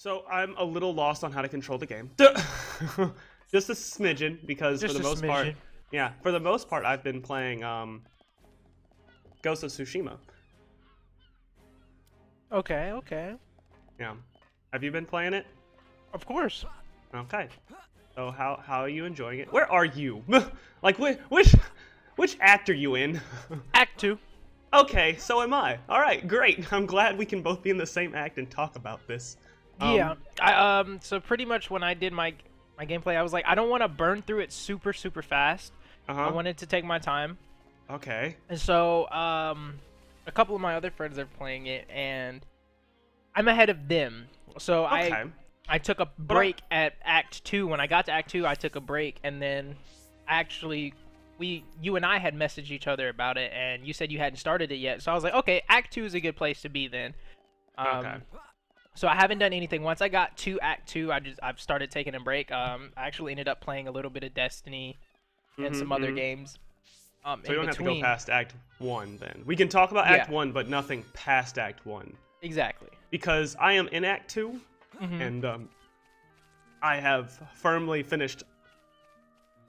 So I'm a little lost on how to control the game. Just a smidgen, because Just for the a most part, smidgen. yeah, for the most part, I've been playing Ghost of Tsushima. Okay, okay. Yeah, have you been playing it? Of course. Okay. So how are you enjoying it? Where are you? Like which act are you in? Act 2. Okay, so am I. All right, great. I'm glad we can both be in the same act and talk about this. Yeah. So pretty much when I did my gameplay, I was like, I don't want to burn through it super fast. I Uh-huh. wanted to take my time. Okay. And so a couple of my other friends are playing it and I'm ahead of them. So Okay. I took a break at Act 2. When I got to Act 2, I took a break, and then actually, you and I had messaged each other about it, and you said you hadn't started it yet. So I was like, okay, Act 2 is a good place to be then. Okay. So I haven't done anything. Once I got to Act 2, I've started taking a break. I actually ended up playing a little bit of Destiny and some other games. So in you don't have to go between. past Act 1 then. We can talk about Act Yeah. 1, but nothing past Act 1. Exactly. Because I am in Act 2, and I have firmly finished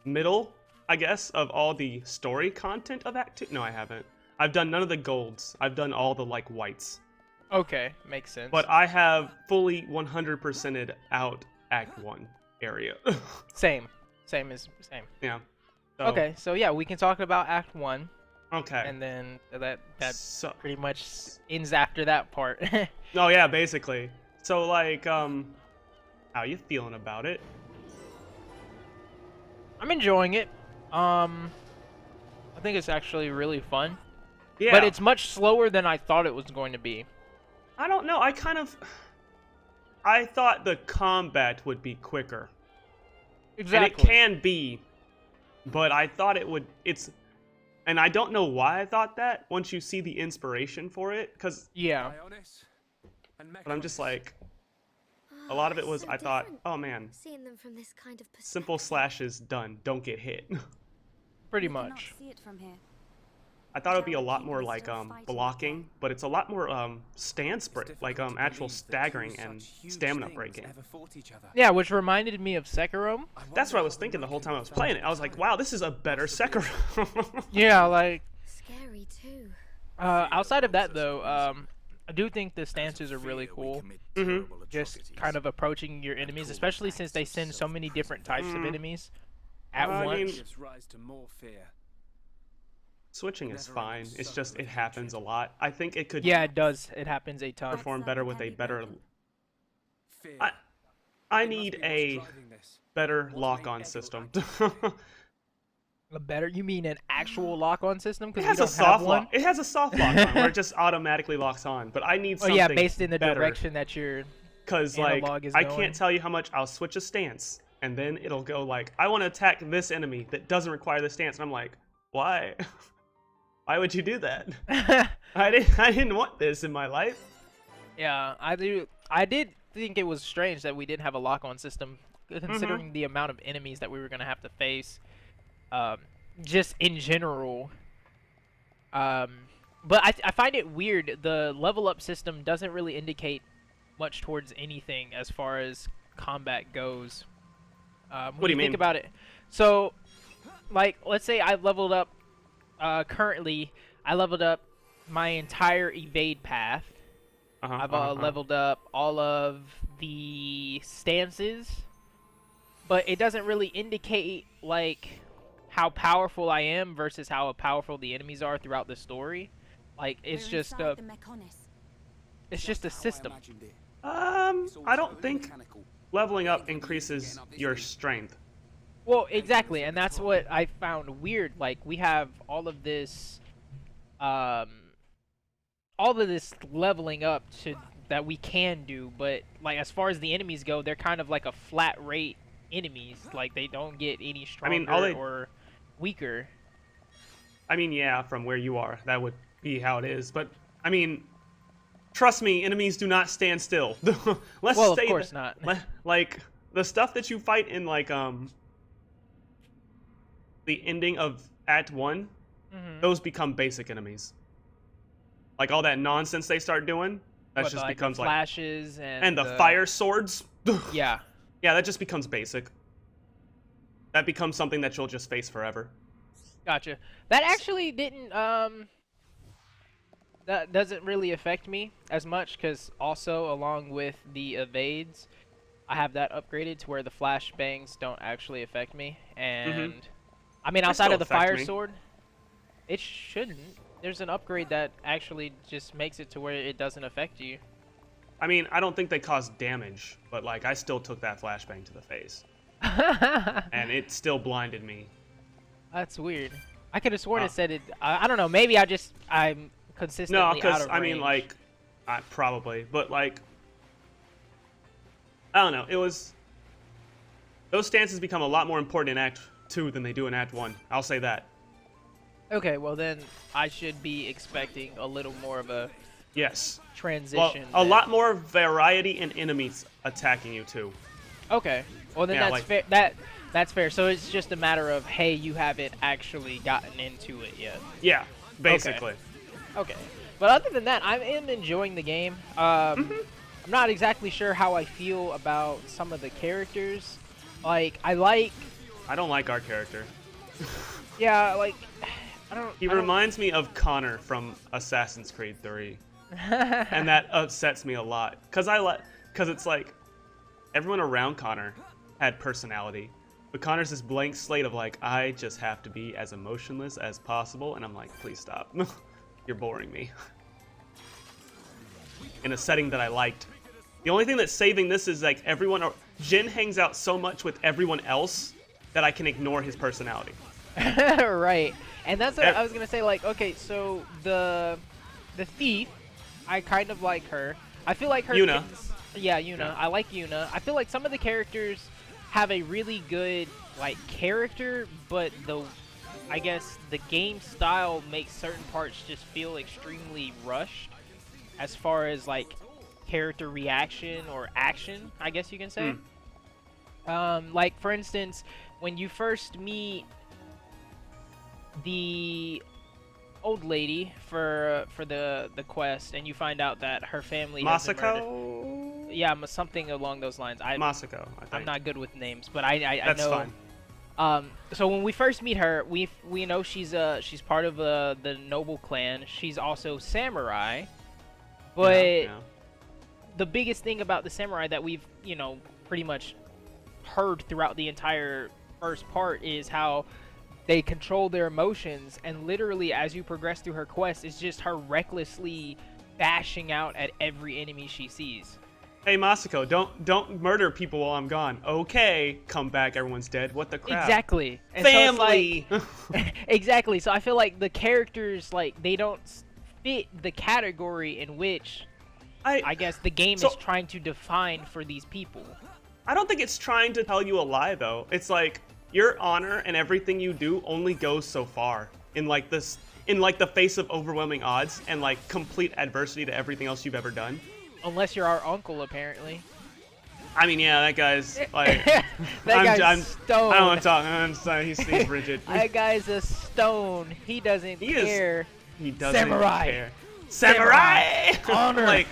middle, I guess, of all the story content of Act 2. No, I haven't. I've done none of the golds. I've done all the, like, whites. Okay, makes sense. But I have fully 100%ed out Act 1 area. Same. Yeah. So, Okay, so yeah, we can talk about Act 1. Okay. And then that So, pretty much ends after that part. oh yeah, basically. So like, how you feeling about it? I'm enjoying it. I think it's actually really fun. Yeah. But it's much slower than I thought it was going to be. I don't know. I thought the combat would be quicker. Exactly. And it can be, but I thought it would. And I don't know why I thought that once you see the inspiration for it, because. Yeah. But I'm just like, a lot of it was, I thought, oh man, Seeing them from this kind of simple slashes done, don't get hit. Pretty much. See it from here. I thought it would be a lot more like blocking, but it's a lot more stance break, like actual staggering and stamina breaking. Yeah, which reminded me of Sekiro. That's what I was thinking the whole time I was playing it. I was like, wow, this is a better Sekiro. Yeah, like Scary too. outside of that though, I do think the stances are really cool. Just kind of approaching your enemies, especially since they send so many different types of enemies at once. Switching is fine. It's just it happens a lot. I think it could Yeah, it does. It happens a ton. perform better with a better. I need a better lock-on system. A better? You mean an actual lock-on system? It Because we has a don't soft have one. lock. It has a soft lock on where it just automatically locks on. But I need Oh something yeah, based in the better. direction that your Because, like, analog is I going. can't tell you how much I'll switch a stance, and then it'll go, like, I want to attack this enemy that doesn't require this stance. And I'm like, why? Why would you do that? I didn't want this in my life. Yeah, I do. I did think it was strange that we didn't have a lock-on system, considering the amount of enemies that we were gonna have to face, just in general. But I find it weird. The level up system doesn't really indicate much towards anything as far as combat goes. What do When you mean? think about it? So, like, let's say I leveled up. Currently, I leveled up my entire evade path. I've leveled up all of the stances, but it doesn't really indicate like how powerful I am versus how powerful the enemies are throughout the story. Like it's just a system. I don't think leveling up increases your strength. Well, exactly, and that's what I found weird. Like we have all of this leveling up to that we can do, but like as far as the enemies go, they're kind of like a flat rate enemies. Like they don't get any stronger or weaker. I mean, yeah, from where you are, that would be how it is. But I mean, trust me, enemies do not stand still. Well, of course not. Like the stuff that you fight in like the ending of Act 1, those become basic enemies. Like all that nonsense they start doing, That just becomes the flashes and the fire swords. Yeah. Yeah, that just becomes basic. That becomes something that you'll just face forever. Gotcha. That actually didn't that doesn't really affect me as much, because also along with the evades, I have that upgraded to where the flashbangs don't actually affect me. And I mean, outside of the fire sword, it shouldn't. There's an upgrade that actually just makes it to where it doesn't affect you. I mean, I don't think they cause damage, but like I still took that flashbang to the face. And it still blinded me. That's weird. I could have sworn it said it. I don't know. Maybe I'm consistently out of range. No, because I mean, like, probably, but like, I don't know. It was those stances become a lot more important in Act 2 than they do in Act 1. I'll say that. Okay, well then I should be expecting a little more of a transition. Well, a lot more variety in enemies attacking you too. Okay. Well then that's fair. That's fair. So it's just a matter of, hey, you haven't actually gotten into it yet. Yeah, basically. Okay. But other than that, I am enjoying the game. I'm not exactly sure how I feel about some of the characters. Like, I don't like our character. Yeah, like, He reminds me of Connor from Assassin's Creed 3. And that upsets me a lot. Because it's like, everyone around Connor had personality. But Connor's this blank slate of like, I just have to be as emotionless as possible. And I'm like, please stop. You're boring me. In a setting that I liked. The only thing that's saving this is like Jin hangs out so much with everyone else that I can ignore his personality. Right. And that's what I was going to say. Like, okay, so the thief, I kind of like her. I feel like her... Yuna. Yeah, Yuna. Yeah. I like Yuna. I feel like some of the characters have a really good, like, character, but I guess the game style makes certain parts just feel extremely rushed as far as, like, character reaction or action, I guess you can say. Like, for instance, when you first meet the old lady for the quest, and you find out that her family Masako? Yeah, something along those lines. Masako, I think. I'm not good with names, but I That's know. Fine. So when we first meet her, we know she's part of the noble clan. She's also samurai, but the biggest thing about the samurai that we've pretty much heard throughout the entire first part is how they control their emotions, and literally as you progress through her quest, it's just her recklessly bashing out at every enemy she sees. Hey Masako, don't murder people while I'm gone. Okay, come back, everyone's dead. What the crap? Exactly. And family. So like, exactly. So I feel like the characters, like, they don't fit the category in which I guess the game is trying to define for these people. I don't think it's trying to tell you a lie though. It's like your honor and everything you do only goes so far in like the face of overwhelming odds and like complete adversity to everything else you've ever done. Unless you're our uncle, apparently. I mean, yeah, that guy's like... that guy's stone. I don't want to talk. I'm sorry, he's rigid. That guy's a stone. He doesn't care. He doesn't care. Samurai! Honor! Like,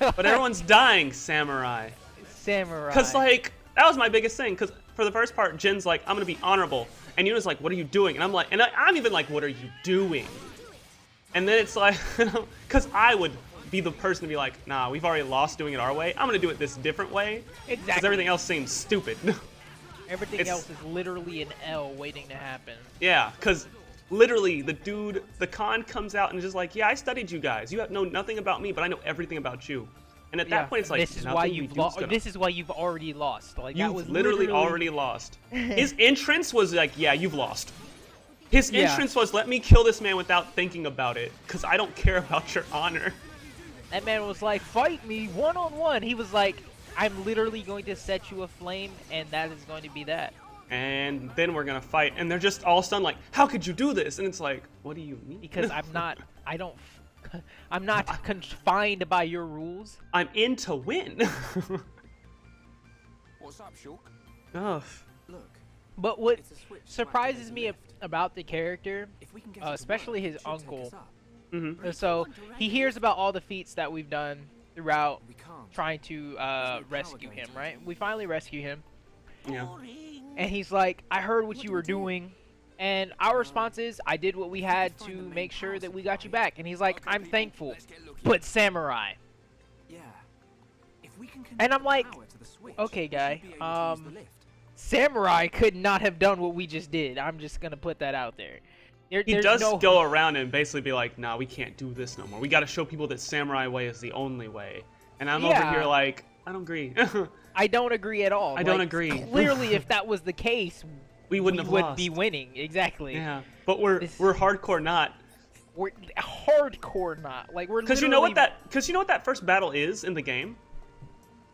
but everyone's dying, samurai. Samurai. Because, like, that was my biggest thing. Because for the first part, Jin's like, I'm going to be honorable. And Yuna's like, what are you doing? And I'm like, I'm even like, what are you doing? And then it's like, because I would be the person to be like, nah, we've already lost doing it our way. I'm going to do it this different way. Exactly. Because everything else seems stupid. Everything else is literally an L waiting to happen. Yeah, because literally the Khan comes out and is just like, yeah, I studied you guys. You know nothing about me, but I know everything about you. And at that point, it's like, this is why you've lost. This is why you've already lost. Like, you've that was literally already lost. His entrance was like, yeah, you've lost. His entrance was, let me kill this man without thinking about it, because I don't care about your honor. That man was like, fight me one-on-one. He was like, I'm literally going to set you aflame, and that is going to be that. And then we're going to fight. And they're just all stunned like, how could you do this? And it's like, what do you mean? Because I'm not confined by your rules. I'm in to win. What's up, Shulk? Ugh. Look. But what surprises me about the character, especially his uncle, And so he hears about all the feats that we've done throughout trying to rescue him, right? We finally rescue him. Yeah. And he's like, I heard what you were doing. And our response is, I did what we had to make sure that we got you back. And he's like, I'm thankful. But samurai. And I'm like, okay, guy. Samurai could not have done what we just did. I'm just going to put that out there. He does go around and basically be like, nah, we can't do this no more. We got to show people that samurai way is the only way. And I'm over here like, I don't agree. I don't agree at all. I don't agree. Clearly, if that was the case, we wouldn't be winning. Exactly. Yeah, but we're hardcore not. We're hardcore not. Like we're because you know what that first battle is in the game.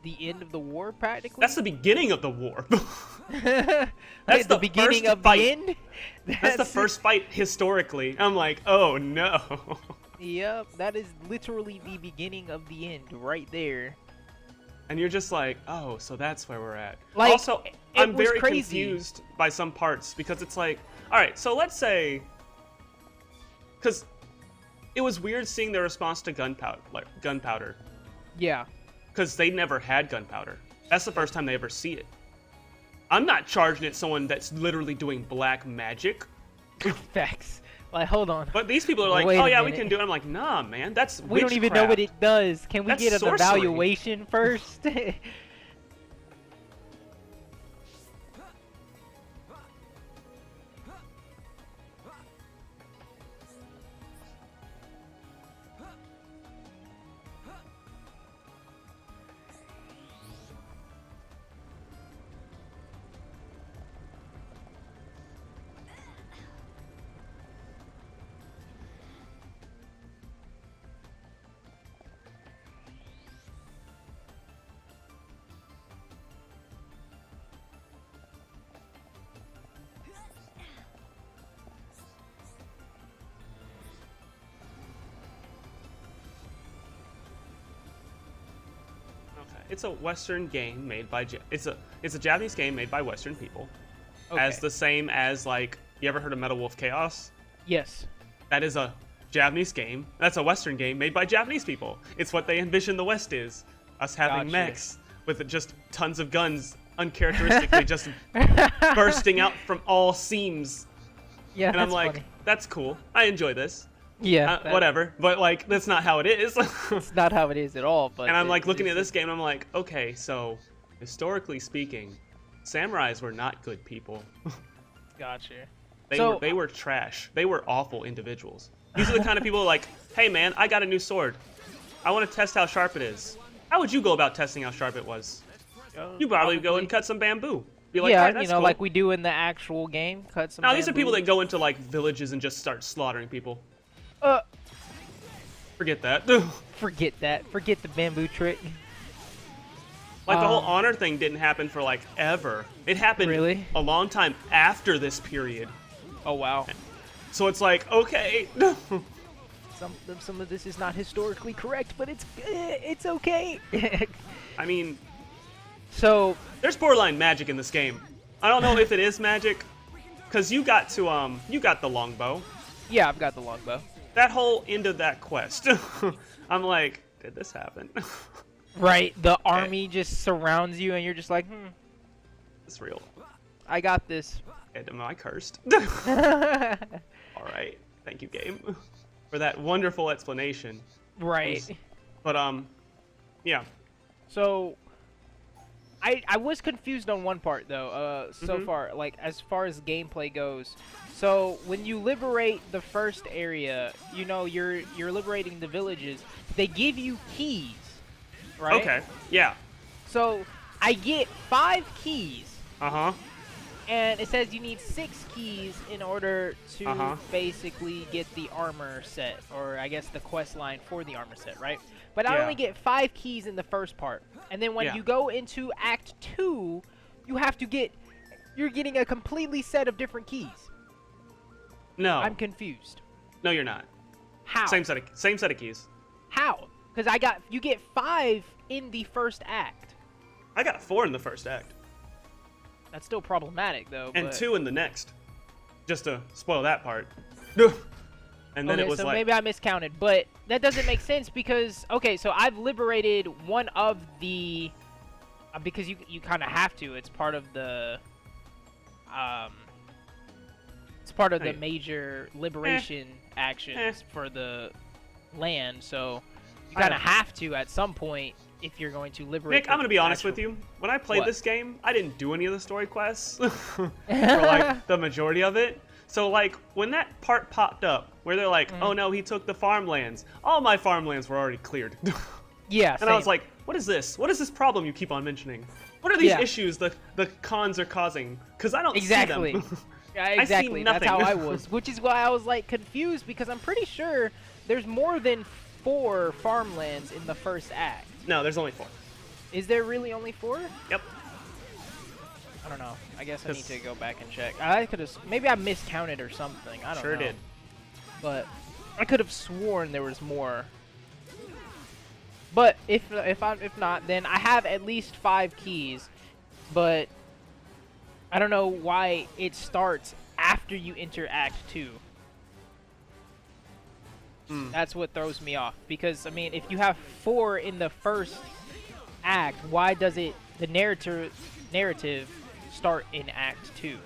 The end of the war, practically. That's the beginning of the war. That's the beginning of the end. That's the first fight historically. I'm like, oh no. Yep, that is literally the beginning of the end right there. And you're just like, oh, so that's where we're at. Like, also, I'm very confused by some parts because it's like, all right, so let's say, because it was weird seeing their response to gunpowder. Yeah. Because they never had gunpowder. That's the first time they ever see it. I'm not charging at someone that's literally doing black magic. Facts. Like, hold on. But these people are like, oh yeah, we can do it. I'm like, nah, man, that's witchcraft. We don't even know what it does. Can we get an evaluation first? It's a Western game made by it's a Japanese game made by Western people, okay. As the same as like you ever heard of Metal Wolf Chaos? Yes. That is a Japanese game. That's a Western game made by Japanese people. It's what they envision the West is: us having mechs with just tons of guns, uncharacteristically just bursting out from all seams. Yeah, and I'm like, funny. That's cool. I enjoy this. Yeah, whatever. But like, that's not how it is. It's not how it is at all. But and I'm like looking at this game, and I'm like, okay, so historically speaking, samurais were not good people. Gotcha. They were trash. They were awful individuals. These are the kind of people like, hey man, I got a new sword. I want to test how sharp it is. How would you go about testing how sharp it was? You probably go and cut some bamboo. Be like, yeah, that's cool. Like we do in the actual game. Cut some. Now these are people that go into like villages and just start slaughtering people. Forget that. Forget that. Forget the bamboo trick. Like the whole honor thing didn't happen for like ever. It happened a long time after this period. Oh wow. So it's like, okay. Some of this is not historically correct, but it's okay. I mean, so there's borderline magic in this game. I don't know if it is magic, cause you got the longbow. Yeah, I've got the longbow. That whole end of that quest, I'm like, did this happen? Right, the army just surrounds you, and you're just like, it's real. I got this. Am I cursed? All right, thank you, game, for that wonderful explanation. Right. But yeah. So, I was confused on one part though. So far, like as far as gameplay goes. So when you liberate the first area, you know you're liberating the villages. They give you keys, right? Okay. Yeah. So I get 5 keys. And it says you need 6 keys in order to basically get the armor set, or I guess the quest line for the armor set, right? But I only get 5 keys in the first part. And then when you go into Act 2, you're getting a completely set of different keys. No. I'm confused. No, you're not. How? Same set of keys. How? Because you get 5 in the first act. I got 4 in the first act. That's still problematic, though. And but... 2 in the next. Just to spoil that part. And then okay, it was so like, maybe I miscounted, but that doesn't make sense because okay, so I've liberated one of the because you kind of have to. It's part of the it's part of the major liberation actions for the land. So you kind of have to at some point if you're going to liberate. Nick, I'm gonna be honest with you. When I played this game, I didn't do any of the story quests for like the majority of it. So like when that part popped up where they're like, oh no, he took the farmlands. All my farmlands were already cleared. Yeah. And same. I was like, what is this? What is this problem you keep on mentioning? What are these issues the cons are causing? Because I don't see them. Yeah, exactly. I see That's nothing. how I was, which is why I was like confused because I'm pretty sure there's more than 4 farmlands in the first act. No, there's only 4. Is there really only 4? Yep. I don't know. I guess I need to go back and check. I could have maybe I miscounted or something. I don't know. Sure did. But I could have sworn there was more. But if not, then I have at least 5 keys. But I don't know why it starts after you enter Act 2. That's what throws me off. Because I mean, if you have 4 in the first act, why does the narrative start in Act 2?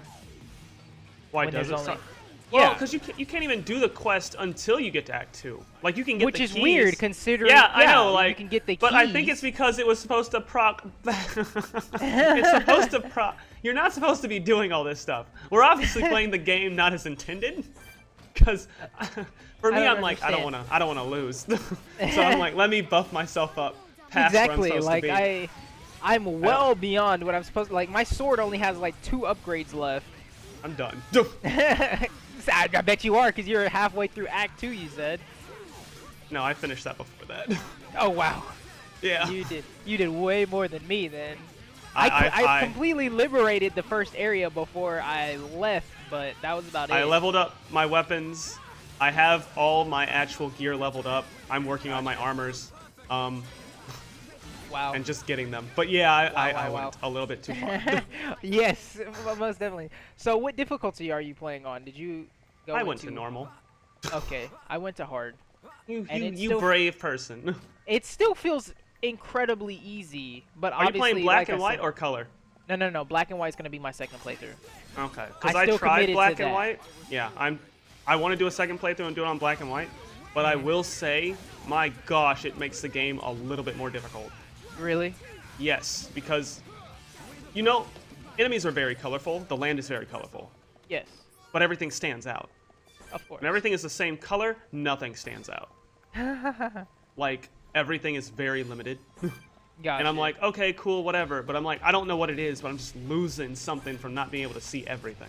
Why when does it there's start? only- Well, Yeah. because you can't even do the quest until you get to Act 2. Like you can get Which the is keys. weird considering. Yeah, I know. Like you can get the keys. But I think it's because it was supposed to proc. It's supposed to proc. You're not supposed to be doing all this stuff. We're obviously playing the game not as intended. Because for me, I'm like, I don't want to lose. So I'm like, let me buff myself up past exactly. where I'm supposed Like to be. I'm well beyond what I'm supposed to. Like my sword only has like 2 upgrades left. I'm done. I bet you are, because you're halfway through Act 2, you said. No, I finished that before that. Oh, wow. Yeah. You did way more than me, then. I completely liberated the first area before I left, but that was about it. I leveled up my weapons. I have all my actual gear leveled up. I'm working on my armors. Wow. And just getting them. But yeah, I wow. went a little bit too far. Yes, most definitely. So what difficulty are you playing on? Did you go I went to normal. Okay, I went to hard. You brave person. It still feels incredibly easy, but Are you obviously, playing black like and white or color? No. Black and white is going to be my second playthrough. Okay, because I tried black and white. Yeah, I want to do a second playthrough and do it on black and white, but I will say, my gosh, it makes the game a little bit more difficult. Really? Yes, because, enemies are very colorful. The land is very colorful. Yes. But everything stands out. Of course. When everything is the same color, nothing stands out. Like, everything is very limited. Gotcha. And I'm like, okay, cool, whatever. But I'm like, I don't know what it is, but I'm just losing something from not being able to see everything.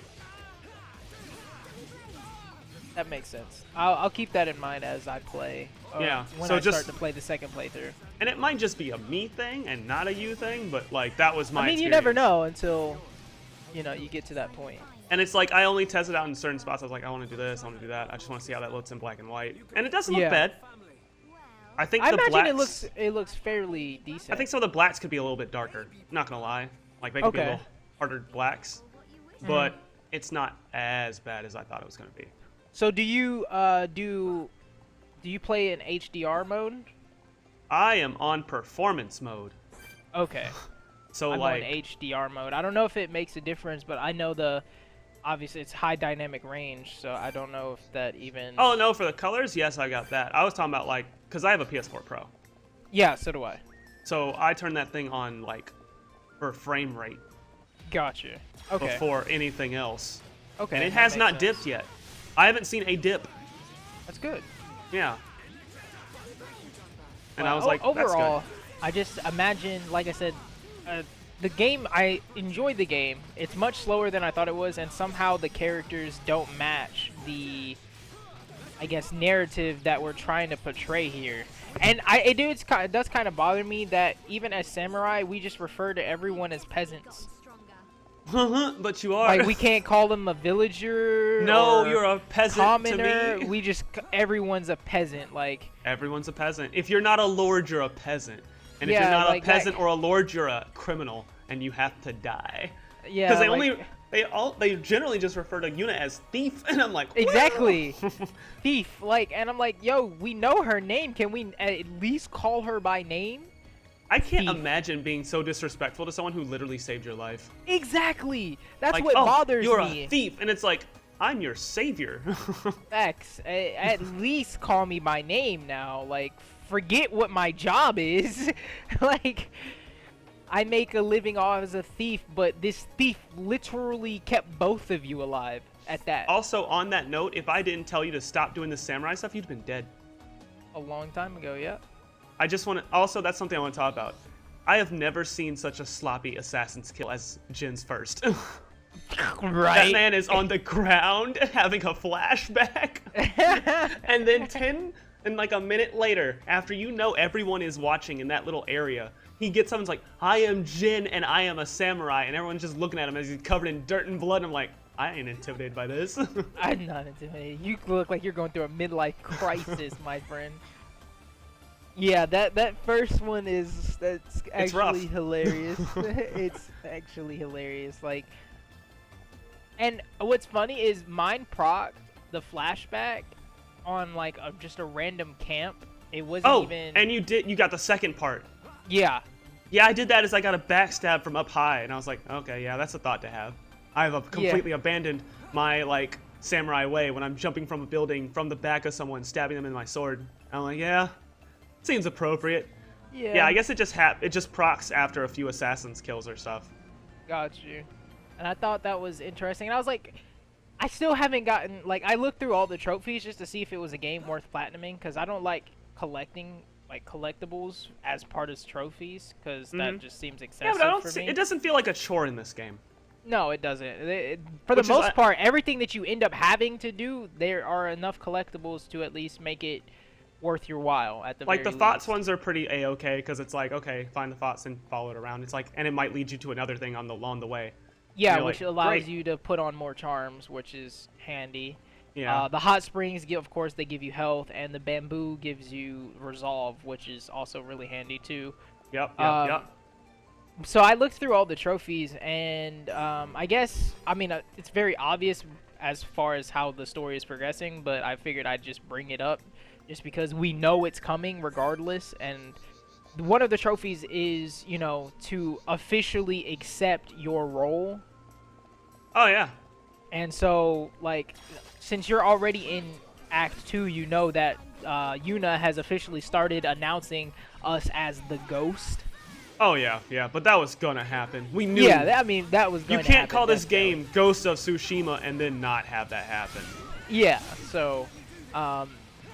That makes sense. I'll keep that in mind as I play. Yeah. When So I just start to play the second playthrough. And it might just be a me thing and not a you thing, but like that was my I mean, experience. you never know until, you get to that point. And it's like I only tested out in certain spots. I was like, I want to do this, I want to do that. I just want to see how that looks in black and white. And it doesn't look bad. I think I the imagine blacks, it looks fairly decent. I think some of the blacks could be a little bit darker. Not gonna lie, like they could be a Okay. little harder blacks, but it's not as bad as I thought it was gonna be. So do you play in HDR mode? I am on performance mode. Okay. So I'm like on HDR mode. I don't know if it makes a difference, but I know obviously it's high dynamic range, so I don't know if that even. Oh no, for the colors, yes, I got that. I was talking about like, cause I have a PS4 Pro. Yeah, so do I. So I turned that thing on like for frame rate Gotcha. Okay. before anything else. Okay. And it that has makes not sense. dipped yet. I haven't seen a dip. That's good. Yeah. And Well, I was like, overall, that's I just imagine, like I said, the game. I enjoyed the game. It's much slower than I thought it was, and somehow the characters don't match the, I guess, narrative that we're trying to portray here. And it does kind of bother me that even as samurai, we just refer to everyone as peasants. good. But you are. Like we can't call them a villager. No, or you're a peasant commoner. to me. We just everyone's a peasant. Like Everyone's a peasant. If you're not a lord, you're a peasant. And if Yeah, you're not like a peasant or a lord, you're a criminal, and you have to die. yeah, Because they like, only they generally just refer to Yuna as thief, and I'm like, exactly, thief. Like, and I'm like, yo, we know her name. Can we at least call her by name? I can't Thief. imagine being so disrespectful to someone who literally saved your life. Exactly. That's Like, what oh, bothers you're me. a thief, and it's like, I'm your savior. Facts. At least call me by name now. Like, forget what my job is. Like, I make a living off as a thief, but this thief literally kept both of you alive at that. Also, on that note, if I didn't tell you to stop doing the samurai stuff, you'd been dead. A long time ago, yeah. I just want to, also, that's something I want to talk about. I have never seen such a sloppy assassin's kill as Jin's first. Right. That man is on the ground having a flashback. And then like a minute later, after you know everyone is watching in that little area, he gets up and is like, I am Jin and I am a samurai. And everyone's just looking at him as he's covered in dirt and blood. And I'm like, I ain't intimidated by this. I'm not intimidated. You look like you're going through a midlife crisis, my friend. Yeah, that first one that's actually hilarious. It's actually hilarious. Like, and what's funny is mine proc the flashback on like just a random camp. It wasn't even. And you got the second part. Yeah. Yeah, I did that as I got a backstab from up high, and I was like, okay, yeah, that's a thought to have. I have completely abandoned my like samurai way when I'm jumping from a building from the back of someone, stabbing them in my sword. I'm like, yeah, seems appropriate. Yeah, I guess it just procs after a few assassin's kills or stuff. Got you. And I thought that was interesting. And I was like, I still haven't gotten, like, I looked through all the trophies just to see if it was a game worth platinuming, because I don't like collecting, like, collectibles as part of trophies, because that just seems excessive for me. It doesn't feel like a chore in this game. No, it doesn't. For the most part, everything that you end up having to do, there are enough collectibles to at least make it worth your while at the very least. Like, the thoughts ones are pretty A-okay, because it's like, okay, find the thoughts and follow it around. It's like, and it might lead you to another thing along the way. Yeah, which allows you to put on more charms, which is handy. Yeah. The hot springs, of course, they give you health, and the bamboo gives you resolve, which is also really handy too. Yep. So I looked through all the trophies, and I guess, I mean, it's very obvious as far as how the story is progressing, but I figured I'd just bring it up just because we know it's coming regardless, and one of the trophies is, you know, to officially accept your role. Oh, yeah. And so, like, since you're already in Act 2, you know that Yuna has officially started announcing us as the Ghost. Oh, yeah, but that was gonna happen. We knew. Yeah, I mean, that was gonna happen. You can't call this game Ghost of Tsushima and then not have that happen. Yeah, so,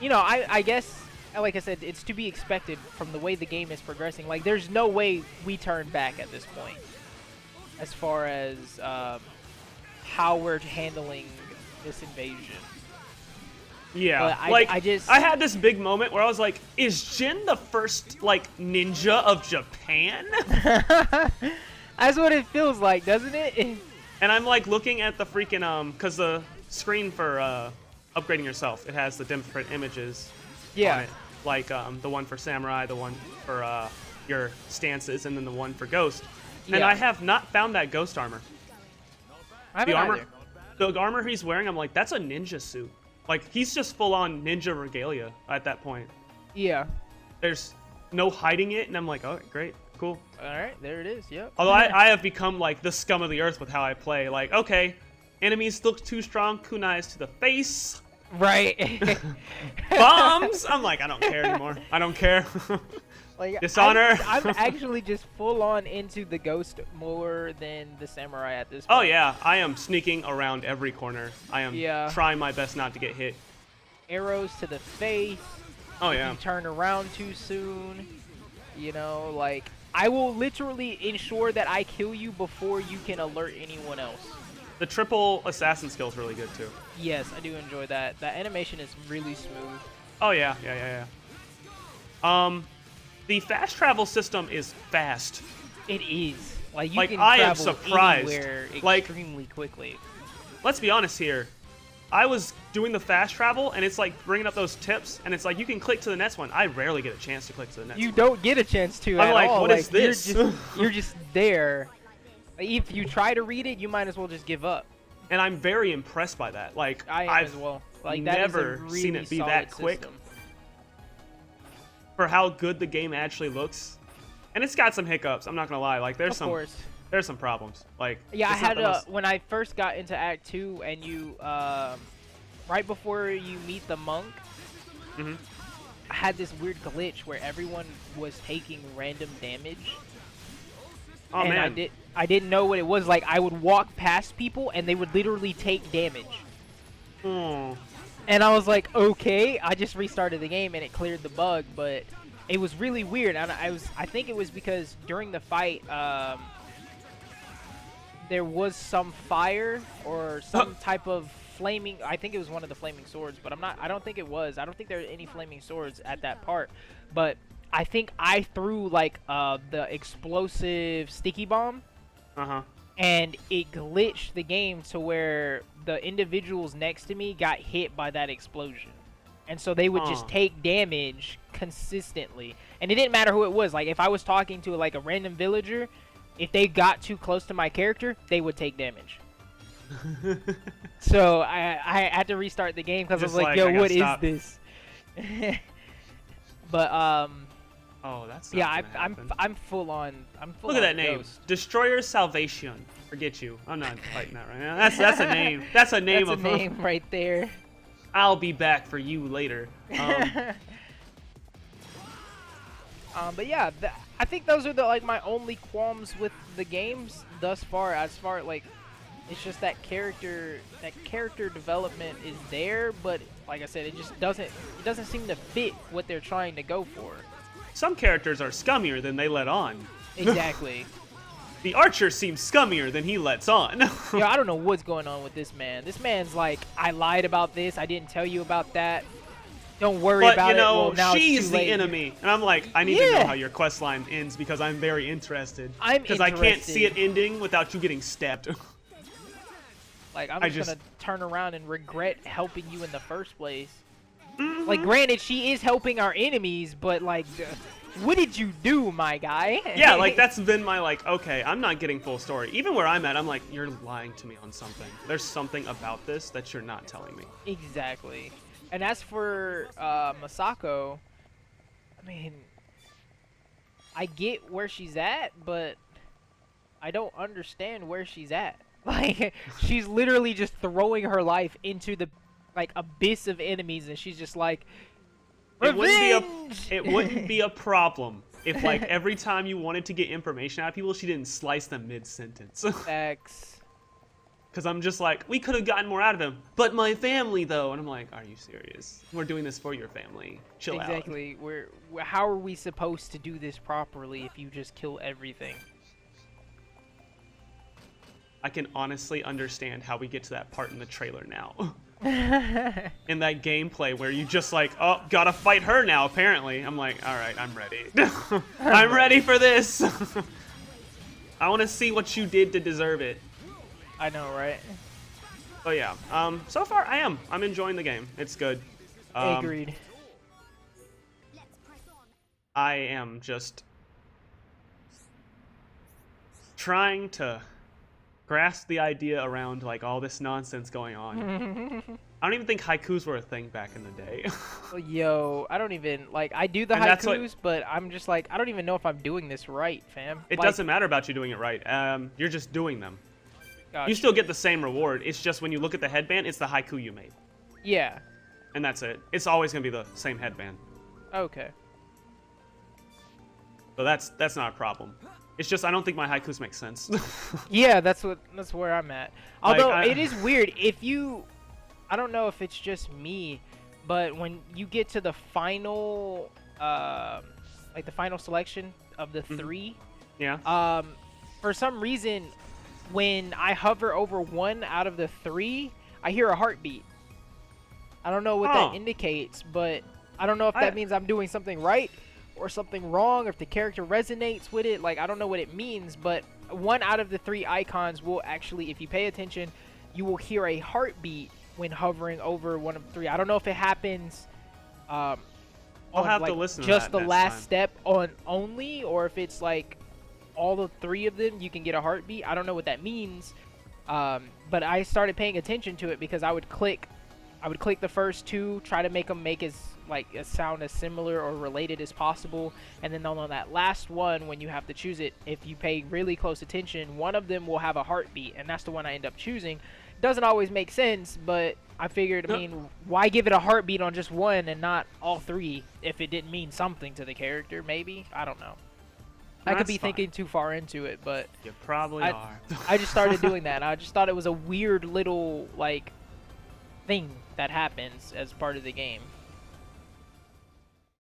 you know, I guess, like I said, it's to be expected from the way the game is progressing. Like, there's no way we turn back at this point as far as how we're handling this invasion. Yeah, but I had this big moment where I was like, is Jin the first, like, ninja of Japan? That's what it feels like, doesn't it? And I'm, like, looking at the freaking, because the screen for upgrading yourself, it has the different images on it. Like, the one for Samurai, the one for your stances, and then the one for Ghost. And I have not found that Ghost armor. I haven't either. The armor he's wearing, I'm like, that's a ninja suit. Like, he's just full-on ninja regalia at that point. Yeah. There's no hiding it, and I'm like, oh, great, cool. All right, there it is, yep. Although I have become, like, the scum of the earth with how I play. Like, okay, enemies look too strong, kunais to the face. Right. Bombs! I'm like, I don't care anymore. I don't care. Like, Dishonor. I'm actually just full-on into the Ghost more than the Samurai at this point. Oh, yeah. I am sneaking around every corner. I am trying my best not to get hit. Arrows to the face. Oh, yeah. You turn around too soon. You know, like, I will literally ensure that I kill you before you can alert anyone else. The triple assassin skill is really good, too. Yes, I do enjoy that. That animation is really smooth. Oh, yeah. The fast travel system is fast. It is. Like, you can I am travel surprised. anywhere Like, extremely quickly. Let's be honest here. I was doing the fast travel, and it's like bringing up those tips, and it's like you can click to the next one. I rarely get a chance to click to the next one. You don't get a chance to I'm at like, all. what is this? You're just there. If you try to read it, you might as well just give up. And I'm very impressed by that. Like, I've as well. Like, that never is a really seen it be that quick system. for how good the game actually looks. And it's got some hiccups. I'm not gonna lie. Like, there's some problems. Like, yeah, I had when I first got into Act 2, and you right before you meet the monk, I had this weird glitch where everyone was taking random damage. Oh and man! I didn't know what it was. Like, I would walk past people and they would literally take damage. Oh. And I was like, okay. I just restarted the game and it cleared the bug, but it was really weird. And I think it was because during the fight, there was some fire or some type of flaming. I think it was one of the flaming swords, but I don't think it was. I don't think there were any flaming swords at that part, but I think I threw like the explosive sticky bomb, and it glitched the game to where the individuals next to me got hit by that explosion, and so they would just take damage consistently, and it didn't matter who it was. Like, if I was talking to like a random villager, if they got too close to my character, they would take damage. So I had to restart the game because I was like, yo, what is this? But oh, that's yeah. I'm full on. Look at that name, Destroyer Salvation. Forget you. I'm not fighting that right now. That's a name. That's a name that's of a name right there. I'll be back for you later. But yeah, I think those are like my only qualms with the games thus far. As far like, it's just that character development is there, but like I said, it just doesn't seem to fit what they're trying to go for. Some characters are scummier than they let on. Exactly. The archer seems scummier than he lets on. Yeah, I don't know what's going on with this man. This man's like, I lied about this. I didn't tell you about that. Don't worry about it. Well, now she's it's too the late. enemy. And I'm like, I need to know how your quest line ends because I'm very interested. Because I can't see it ending without you getting stabbed. Like, I'm just gonna turn around and regret helping you in the first place. Like, granted, she is helping our enemies, but like, what did you do, my guy? Yeah, like, that's been my, like, okay, I'm not getting full story. Even where I'm at, I'm like, you're lying to me on something. There's something about this that you're not telling me. Exactly. And as for Masako, I mean, I get where she's at, but I don't understand where she's at. Like, she's literally just throwing her life into the, like, abyss of enemies, and she's just like, revenge! It wouldn't be a problem if, like, every time you wanted to get information out of people, she didn't slice them mid-sentence. Facts. Because I'm just like, we could have gotten more out of him. But my family, though. And I'm like, are you serious? We're doing this for your family. Chill out. Exactly. How are we supposed to do this properly if you just kill everything? I can honestly understand how we get to that part in the trailer now. In that gameplay where you just like, oh, gotta fight her now, apparently. I'm like, all right, I'm ready. I'm ready for this. I want to see what you did to deserve it. I know, right? Oh yeah. So far I'm enjoying the game. It's good. Agreed. I am just trying to grasp the idea around like all this nonsense going on. I don't even think haikus were a thing back in the day. Yo, I don't even, like, I do the haikus, but I'm just like, I don't even know if I'm doing this right, fam. It doesn't matter about you doing it right. You're just doing them. Gotcha. You still get the same reward. It's just when you look at the headband, it's the haiku you made. Yeah. And that's it. It's always going to be the same headband. Okay. So that's not a problem. It's just I don't think my haikus make sense. Yeah, that's where I'm at. Although it is weird if you, I don't know if it's just me, but when you get to the final, like the final selection of the three, yeah. For some reason, when I hover over one out of the three, I hear a heartbeat. I don't know what that indicates, but I don't know if that means I'm doing something right or something wrong, or if the character resonates with it. Like, I don't know what it means, but one out of the three icons will actually, if you pay attention, you will hear a heartbeat when hovering over one of the three. I don't know if it happens I'll have to listen to just that the last time. step on only, or if it's like all the 3 of them, you can get a heartbeat. I don't know what that means, but I started paying attention to it because I would click the first 2, try to make them make as sound as similar or related as possible, and then on that last one, when you have to choose it, if you pay really close attention, one of them will have a heartbeat, and that's the one I end up choosing. Doesn't always make sense, but I figured, I mean, why give it a heartbeat on just one and not all 3 if it didn't mean something to the character? Maybe, I don't know. I could be thinking too far into it, but you probably are. I just started doing that. I just thought it was a weird little thing that happens as part of the game.